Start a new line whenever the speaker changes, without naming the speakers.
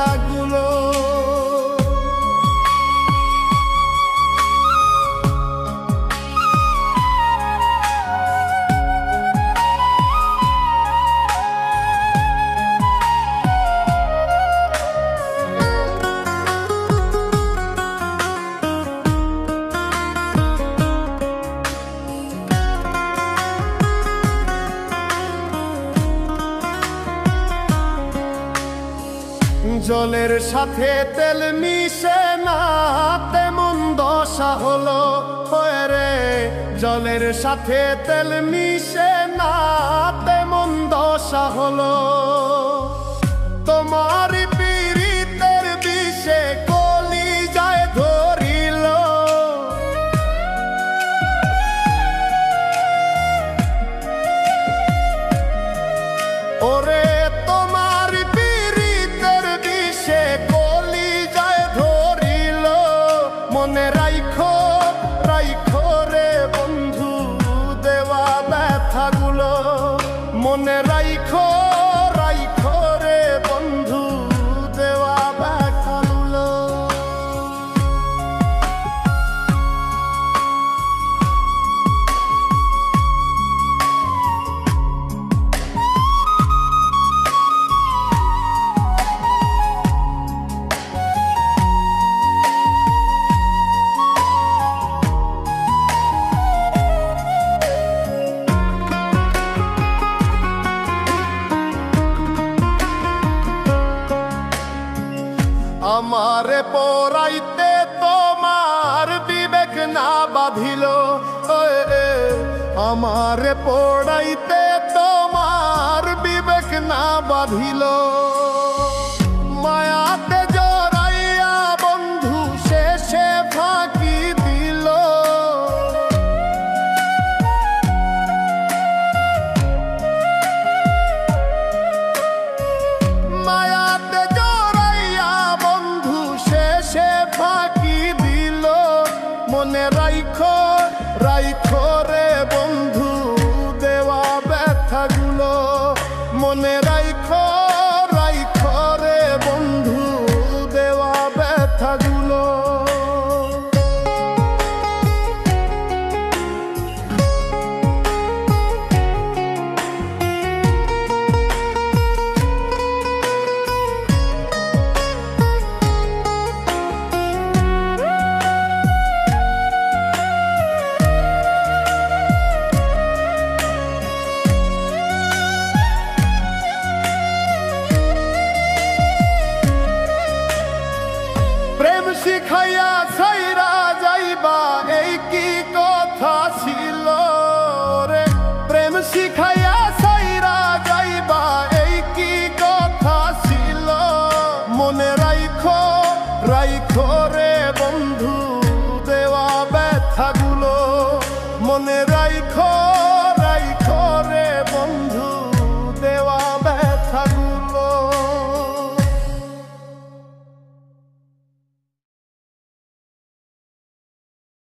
ব্যথাগুলো। জলের সাথে তেল মিশে না তেমন দশা হলো রে, জলের সাথে তেল মিশে না তেমন দশা হলো। তোমার পীড়িতের বিষে কলিজায় ধরিল, ওরে তোমার পীড়িতের বিষে কলিজায় ধরিল। মনে রাইখো রাইখো রে বন্ধু দেওয়া ব্যথাগুলো, মনে রাইখো রাইখো রে বন্ধু দেওয়া ব্যথাগুলো। আমারে পড়াইতে তোমার বিবেক না বাঁধিল, আমারে পড়াইতে তোমার বিবেক না বাঁধিল। মায়াতে জড়াইয়া বন্ধু শেষে ফাঁকি দিল, মায়াতে জড়াইয়া বন্ধু শেষে ফাঁকি দিল। মনে রাইখো রাইখো রে বন্ধু দেওয়া ব্যথাগুলো, মনে রাইখো রাইখো রে বন্ধু দেওয়া ব্যথাগুলো। শিখাইয়া ছাই